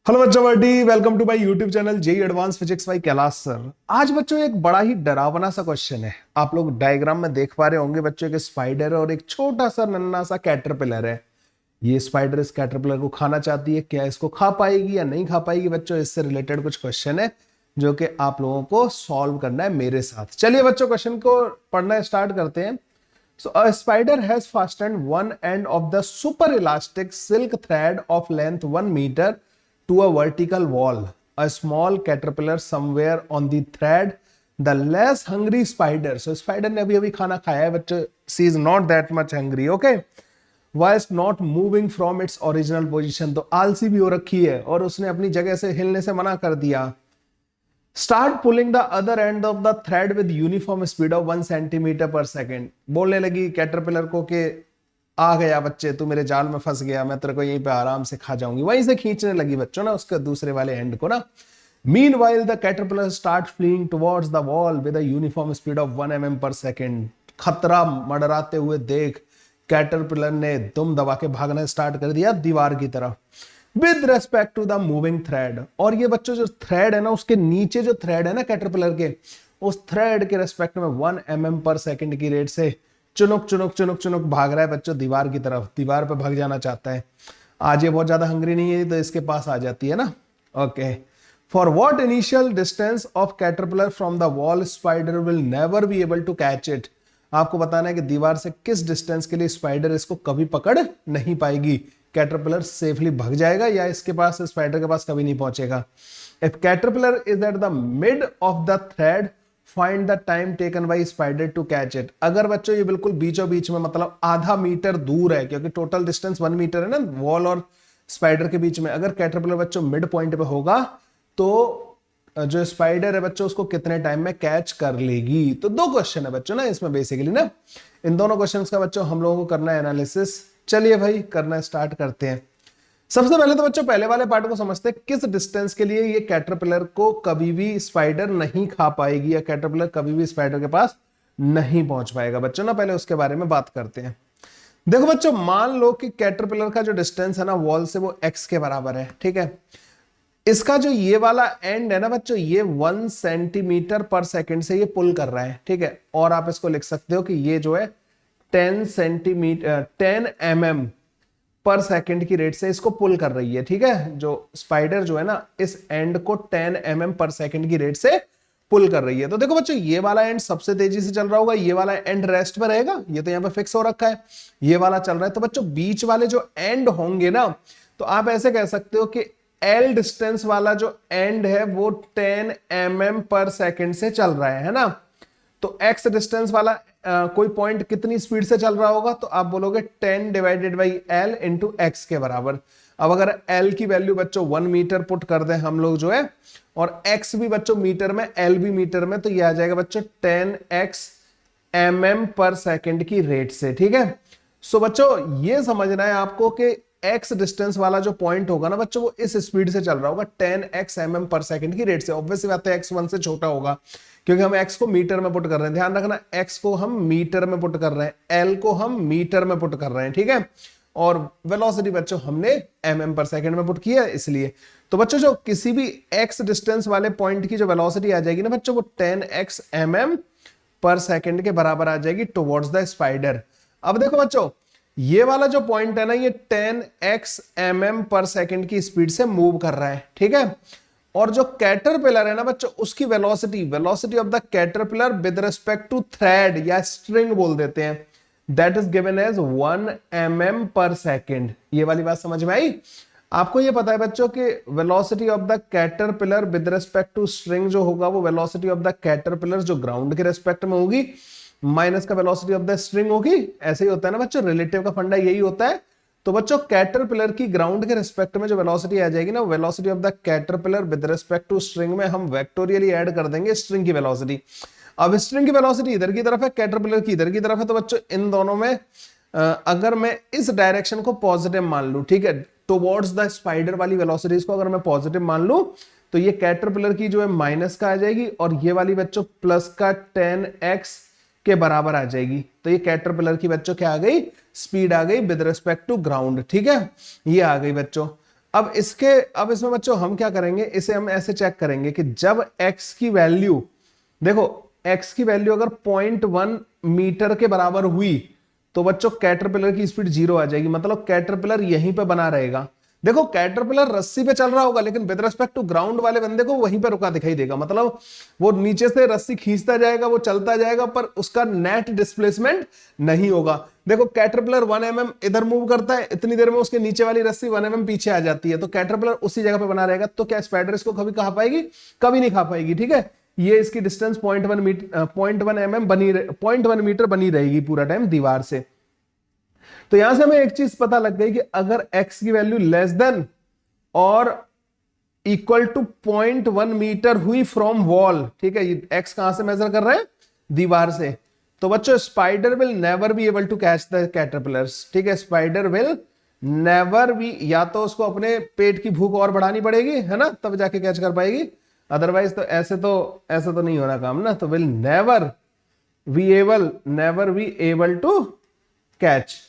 Hello बच्चों buddy, welcome to my YouTube channel JEE advance physics by Kailash sir. आज बच्चों एक बड़ा ही डरावना सा क्वेश्चन है। आप लोग डायग्राम में देख पा रहे होंगे बच्चों, एक स्पाइडर है और एक छोटा सा नन्ना सा कैटरपिलर है। ये स्पाइडर इस कैटरपिलर को खाना चाहती है। क्या इसको खा पाएगी या नहीं खा पाएगी बच्चों, इससे रिलेटेड कुछ क्वेश्चन है जो कि आप लोगों को सॉल्व करना है मेरे साथ। चलिए बच्चों क्वेश्चन को पढ़ना स्टार्ट करते हैं। So a spider has fastened one end of the super elastic silk thread of length 1 meter to a vertical wall. A small caterpillar somewhere on the thread. The less hungry spider. So spider ने अभी खाना खाया है बच्चों. She is not that much hungry. Okay. Whilst not moving from its original position. तो आलसी भी हो रखी है और उसने अपनी जगह से हिलने से मना कर दिया. Start pulling the other end of the thread with uniform speed of 1 centimeter per second. बोलने लगी कैटरपिलर को कि आ गया बच्चे, तू मेरे जाल में फंस गया, मैं तेरे को यहीं पे आराम से खा जाऊंगी। वहीं से खींचने लगी बच्चों ना उसके दूसरे वाले एंड को ना। Meanwhile the caterpillar start fleeing towards the wall with a uniform speed of 1 mm per second. खतरा मंडराते हुए देख कैटरपिलर ने दुम दबा के भागना स्टार्ट कर दिया दीवार की तरफ। With respect to the moving thread. और ये बच्चों जो थ्रेड है ना, उसके नीचे जो थ्रेड है ना कैटरपिलर के, उस थ्रेड के रेस्पेक्ट में 1 mm पर सेकंड की रेट से चुनुक चुनुक चुनुक चुनुक भाग रहा है बच्चों दीवार की तरफ। दीवार पे भाग जाना चाहता है। आज ये बहुत ज्यादा हंग्री नहीं है तो इसके पास आ जाती है ना। Okay. For what initial distance of caterpillar from the wall spider will never be able to catch it. आपको बताना है कि दीवार से किस डिस्टेंस के लिए स्पाइडर इसको कभी पकड़ नहीं पाएगी। कैटरपिलर सेफली भाग जाएगा या इसके पास, स्पाइडर के पास कभी नहीं पहुंचेगा। If caterpillar is at the mid of the thread find the time taken by spider to catch it. अगर बच्चों ये बिल्कुल बीचों बीच में, मतलब आधा मीटर दूर है, क्योंकि टोटल डिस्टेंस 1 मीटर है ना वॉल और स्पाइडर के बीच में, अगर कैटरपिलर बच्चों मिड पॉइंट पे होगा तो जो स्पाइडर है बच्चों उसको कितने टाइम में कैच कर लेगी। तो दो क्वेश्चन है बच्चों ना इसमें बेसिकली ना। इन दोनों क्वेश्चंस का बच्चों हम लोगों को करना है एनालिसिस। चलिए भाई करना स्टार्ट करते हैं। सबसे पहले तो बच्चों पहले वाले पार्ट को समझते हैं। किस डिस्टेंस के लिए ये कैटरपिलर को कभी भी स्पाइडर नहीं खा पाएगी या कैटरपिलर कभी भी स्पाइडर के पास नहीं पहुंच पाएगा बच्चों ना, पहले उसके बारे में बात करते हैं। देखो बच्चों, मान लो कि कैटरपिलर का जो डिस्टेंस है ना वॉल से वो x के बराबर है, ठीक है। इसका जो ये वाला एंड है ना बच्चों, ये 1 सेंटीमीटर पर सेकंड से ये पुल कर रहा है, ठीक है। और आप इसको लिख सकते हो कि ये जो है 10 सेंटीमीटर 10 mm पर सेकंड की रेट से इसको पुल कर रही है, ठीक है। जो स्पाइडर जो है ना इस एंड को 10 mm पर सेकंड की रेट से पुल कर रही है। तो देखो बच्चों, ये वाला एंड सबसे तेजी से चल रहा होगा, ये वाला एंड रेस्ट पर रहेगा, ये तो यहाँ पे फिक्स हो रखा है, ये वाला चल रहा है। तो बच्चों बीच वाले जो एंड होंगे ना, तो आप ऐसे कह सकते हो कि L डिस्टेंस वाला जो एंड है वो 10 mm पर सेकंड से चल रहा है ना। तो x डिस्टेंस वाला कोई पॉइंट कितनी स्पीड से चल रहा होगा, तो आप बोलोगे 10 divided by L into x के बराबर। अब अगर L की वैल्यू बच्चों 1 मीटर पुट कर दें हम लोग जो है, और x भी बच्चों मीटर में, L भी मीटर में, तो ये आ जाएगा बच्चों 10x mm पर सेकंड की रेट से, ठीक है। सो बच्चों ये समझना है आपको कि x डिस्टेंस वाला जो पॉइंट होगा ना बच्चों, वो इस स्पीड से चल रहा होगा 10x mm पर सेकंड की रेट से। ऑब्वियसली बात है x 1 से छोटा होगा, क्योंकि हम x को मीटर में पुट कर रहे हैं। ध्यान रखना, x को हम मीटर में पुट कर रहे हैं, l को हम मीटर में पुट कर रहे हैं, ठीक है। और वेलोसिटी बच्चों हमने mm पर सेकंड में पुट किया है इसलिए। तो बच्चों जो किसी भी x डिस्टेंस वाले पॉइंट की जो वेलोसिटी आ जाएगी ना बच्चों, वो 10x mm पर सेकंड के बराबर आ जाएगी टुवर्ड्स द स्पाइडर। अब देखो बच्चों, ये वाला जो पॉइंट है ना, ये 10x mm पर सेकंड की स्पीड से मूव कर रहा है, ठीक है। और जो कैटरपिलर है ना बच्चों, उसकी velocity of the caterpillar with respect to thread या स्ट्रिंग बोल देते हैं, that is given as 1 mm पर सेकंड। ये वाली बात समझ में आई? आपको ये पता है बच्चों कि velocity of the caterpillar with respect to string जो होगा, वो वेलोसिटी ऑफ द कैटरपिलर जो ग्राउंड के रिस्पेक्ट में होगी माइनस का वेलोसिटी ऑफ द स्ट्रिंग होगी। ऐसे ही होता है ना बच्चों, रिलेटिव का फंडा यही होता है। तो बच्चों कैटरपिलर की ग्राउंड के रिस्पेक्ट में जो वेलोसिटी आ जाएगी ना, velocity of the caterpillar with respect to string में हम वेक्टोरियली ऐड कर देंगे स्ट्रिंग की वेलोसिटी। अब स्ट्रिंग की वेलोसिटी इधर की तरफ है, कैटरपिलर की इधर की तरफ है, तो बच्चों इन दोनों में अगर मैं इस डायरेक्शन को पॉजिटिव मान लूं, ठीक है, टुवर्ड्स द स्पाइडर वाली वेलोसिटीज को अगर मैं पॉजिटिव मान लूं, तो ये कैटरपिलर की जो है माइनस का आ जाएगी और ये वाली बच्चों प्लस का 10x के बराबर आ जाएगी। तो ये कैटरपिलर की बच्चों क्या आ गई, स्पीड आ गई विद रिस्पेक्ट टू ग्राउंड, ठीक है। ये आ गई बच्चों। अब इसमें बच्चों हम क्या करेंगे, इसे हम ऐसे चेक करेंगे कि जब x की वैल्यू, देखो x की वैल्यू अगर 0.1 मीटर के बराबर हुई तो बच्चों कैटरपिलर की स्पीड 0 आ जाएगी, मतलब कैटरपिलर यहीं पे बना रहेगा। देखो कैटरपिलर रस्सी पे चल रहा होगा लेकिन विद रिस्पेक्ट टू ग्राउंड वाले बंदे को वहीं पे रुका दिखाई देगा, मतलब वो नीचे से रस्सी खींचता जाएगा, वो चलता जाएगा, पर उसका नेट डिस्प्लेसमेंट नहीं होगा। देखो कैटरपिलर 1 mm इधर मूव करता है, इतनी देर में उसके नीचे वाली रस्सी 1 mm पीछे आ जाती है, तो कैटरपिलर उसी जगह पे बना रहेगा। तो क्या स्पाइडर इसको कभी खा पाएगी? कभी नहीं खा पाएगी। ठीक है, ये इसकी डिस्टेंस 0.1 मीटर बनी रहेगी पूरा टाइम दीवार से। तो यहां से हमें एक चीज पता लग गई कि अगर x की वैल्यू लेस देन और इक्वल टू 0.1 मीटर हुई फ्रॉम वॉल, ठीक है, ये x कहां से मेजर कर रहे हैं? दीवार से। तो बच्चों spider will never be able to catch the caterpillars. ठीक है, स्पाइडर विल नेवर बी, या तो उसको अपने पेट की भूख और बढ़ानी पड़ेगी, है ना, तब जाके कैच कर पाएगी, अदरवाइज तो ऐसे तो नहीं होना काम ना। तो will never be able to catch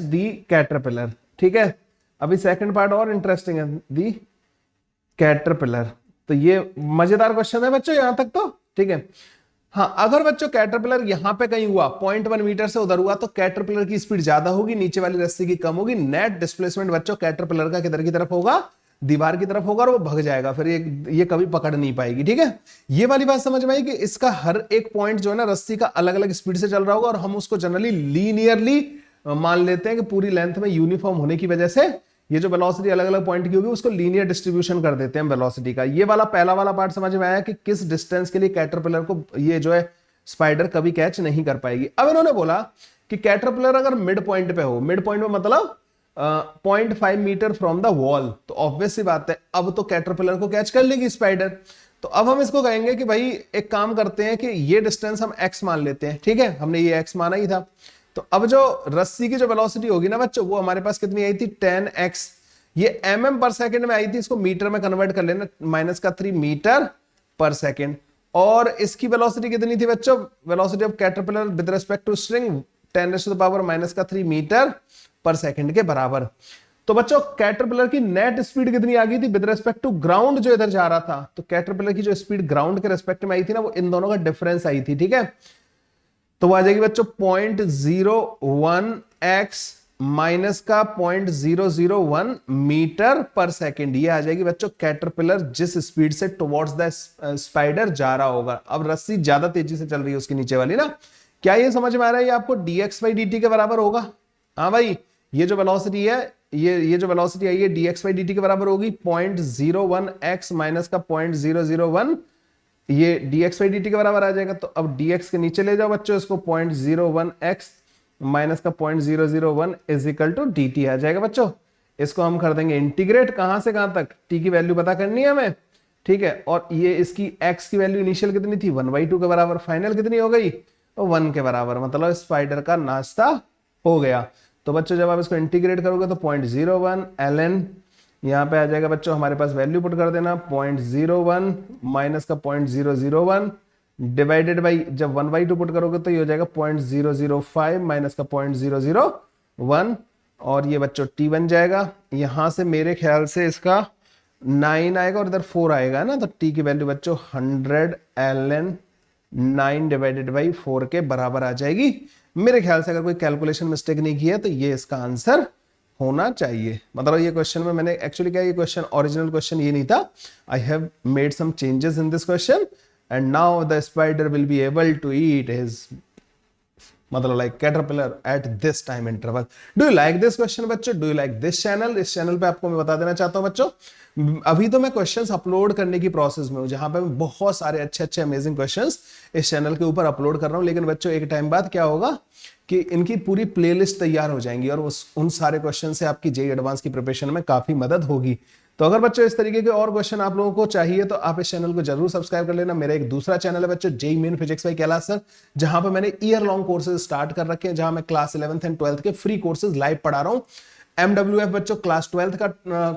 the caterpillar. ठीक है, अभी सेकंड पार्ट और इंटरेस्टिंग है, दी कैटरपिलर। तो ये मजेदार क्वेश्चन है बच्चों यहां तक तो। ठीक है, हाँ, अगर बच्चों कैटरपिलर यहां पे कहीं हुआ 0.1 मीटर से उधर हुआ तो कैटरपिलर की स्पीड ज्यादा होगी, नीचे वाली रस्सी की कम होगी। नेट डिस्प्लेसमेंट बच्चों कैटरपिलर का किधर की तरफ होगा? दीवार की तरफ होगा, और वो भग जाएगा, फिर ये कभी पकड़ नहीं पाएगी। ठीक है, ये वाली बात समझ में आई कि इसका हर एक पॉइंट जो है ना रस्सी का अलग अलग स्पीड से चल रहा होगा, और हम उसको जनरली लीनियरली मान लेते हैं कि पूरी लेंथ में यूनिफॉर्म होने की वजह से ये जो वेलोसिटी अलग अलग पॉइंट की होगी उसको लीनियर डिस्ट्रीब्यूशन कर देते हैं वेलोसिटी का। ये वाला पहला वाला पार्ट समझ में आया कि किस डिस्टेंस के लिए कैटरपिलर को ये जो है स्पाइडर कभी कैच नहीं कर पाएगी। अब इन्होंने बोला कि कैटरपिलर अगर मिड पॉइंट पे हो, मिड पॉइंट में मतलब 0.5 मीटर फ्रॉम द वॉल, तो ऑब्वियस सी बात है अब तो कैटरपिलर को कैच कर लेगी स्पाइडर। तो अब हम इसको कहेंगे कि भाई एक काम करते हैं कि ये डिस्टेंस हम x मान लेते हैं। ठीक है, हमने ये x माना ही था। तो अब जो रस्सी की जो वेलोसिटी होगी ना बच्चों, वो हमारे पास कितनी आई थी? 10x। ये mm पर सेकंड में आई थी, इसको मीटर में कन्वर्ट कर लेना, -3 मीटर पर सेकंड। और इसकी वेलोसिटी कितनी थी बच्चों? Velocity of caterpillar with respect to string 10⁻⁻³ metre पर सेकंड के बराबर। तो बच्चों कैटरपिलर की नेट स्पीड कितनी आ गई थी विद रिस्पेक्ट टू ग्राउंड जो इधर जा रहा था? तो कैटरपिलर की जो स्पीड ग्राउंड के रिस्पेक्ट में आई थी ना, वो इन दोनों का डिफरेंस आई थी। ठीक है, तो वो आ जाएगी बच्चों 0.01x माइनस का 0.001 मीटर पर सेकंड। ये आ जाएगी बच्चों कैटरपिलर जिस स्पीड से टुवर्ड्स द स्पाइडर जा रहा होगा। अब रस्सी ज्यादा तेजी से चल रही है उसकी नीचे वाली ना। क्या ये समझ में आ रहा है? ये आपको dx/dt के बराबर होगा। हाँ भाई, ये जो वेलोसिटी है, ये जो वेलोसिटी आई है dx/dt के बराबर होगी 0.01x माइनस का 0.001, ये dx/dt के बराबर आ जाएगा। तो अब dx के नीचे ले जाओ बच्चों इसको, 0.01x माइनस का 0.001 इज इक्वल टू dt आ जाएगा बच्चों। इसको हम कर देंगे इंटीग्रेट, कहां से कहां तक? t की वैल्यू पता करनी है हमें। ठीक है, और ये इसकी x की वैल्यू इनिशियल कितनी थी? 1/2 के बराबर। फाइनल कितनी हो गई? 1 के बराबर, मतलब स्पाइडर का नाश्ता हो गया। तो बच्चों जब आप इसको इंटीग्रेट करोगे तो 0.01 ln, यहां पे आ जाएगा बच्चों हमारे पास वैल्यू पुट कर देना 0.01 माइनस का 0.001 डिवाइडेड बाई, जब 1/2 पुट करोगे तो ये हो जाएगा 0.005 माइनस का 0.001, और ये बच्चों t बन जाएगा। यहां से मेरे ख्याल से इसका 9 आएगा और इधर 4 आएगा ना, तो t की वैल्यू बच्चों 100 ln 9 डिवाइडेड बाई 4 के बराबर आ जाएगी मेरे ख्याल से। अगर कोई कैलकुलेशन मिस्टेक नहीं किया तो ये इसका आंसर होना चाहिए। मतलब ये क्वेश्चन में मैंने एक्चुअली क्या, ये क्वेश्चन ओरिजिनल क्वेश्चन ये नहीं था, I have made some changes in this question and now the spider will be able to eat his, मतलब like caterpillar at this time interval. Do you like this question बच्चों? Do you like this channel? इस channel पे आपको मैं बता देना चाहता हूं बच्चों, अभी तो मैं क्वेश्चंस अपलोड करने की प्रोसेस में हूं, जहां पे मैं बहुत सारे अच्छे अच्छे अमेजिंग क्वेश्चंस इस चैनल के ऊपर अपलोड कर रहा हूं। लेकिन बच्चों एक टाइम बाद क्या होगा कि इनकी पूरी प्लेलिस्ट तैयार हो जाएंगी और उन सारे क्वेश्चन से आपकी जेईई एडवांस की प्रिपरेशन में काफी मदद होगी। तो अगर बच्चों इस तरीके के और क्वेश्चन आप लोगों को चाहिए तो आप इस चैनल को जरूर सब्सक्राइब कर लेना। मेरा एक दूसरा चैनल है बच्चों, JEE main physics by Kailash sir, जहां पे मैंने ईयर लॉन्ग कोर्सेज स्टार्ट कर रखे हैं, जहां मैं क्लास 11th एंड 12th के फ्री कोर्सेज लाइव पढ़ा रहा हूं। MWF बच्चों क्लास 12th का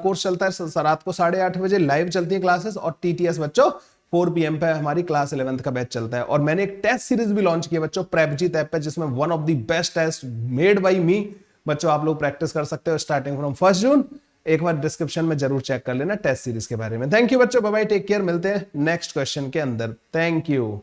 कोर्स चलता है, रात को 8:30 बजे लाइव चलती है क्लासेस, और TTS बच्चों 4 PM पे हमारी क्लास 11th का बैच चलता है। और मैंने एक टेस्ट सीरीज भी लॉन्च किया बच्चों प्रेपजीत ऐप पे, जिसमें one of the best test made by me बच्चों आप लोग प्रैक्टिस कर सकते हो स्टार्टिंग फ्रॉम 1 जून एक बार डिस्क्रिप्शन में जरूर चेक कर लेना टेस्ट सीरीज के बारे में। थैंक यू बच्चों, बाय बाय, टेक केयर, मिलते हैं नेक्स्ट क्वेश्चन के अंदर। Thank you.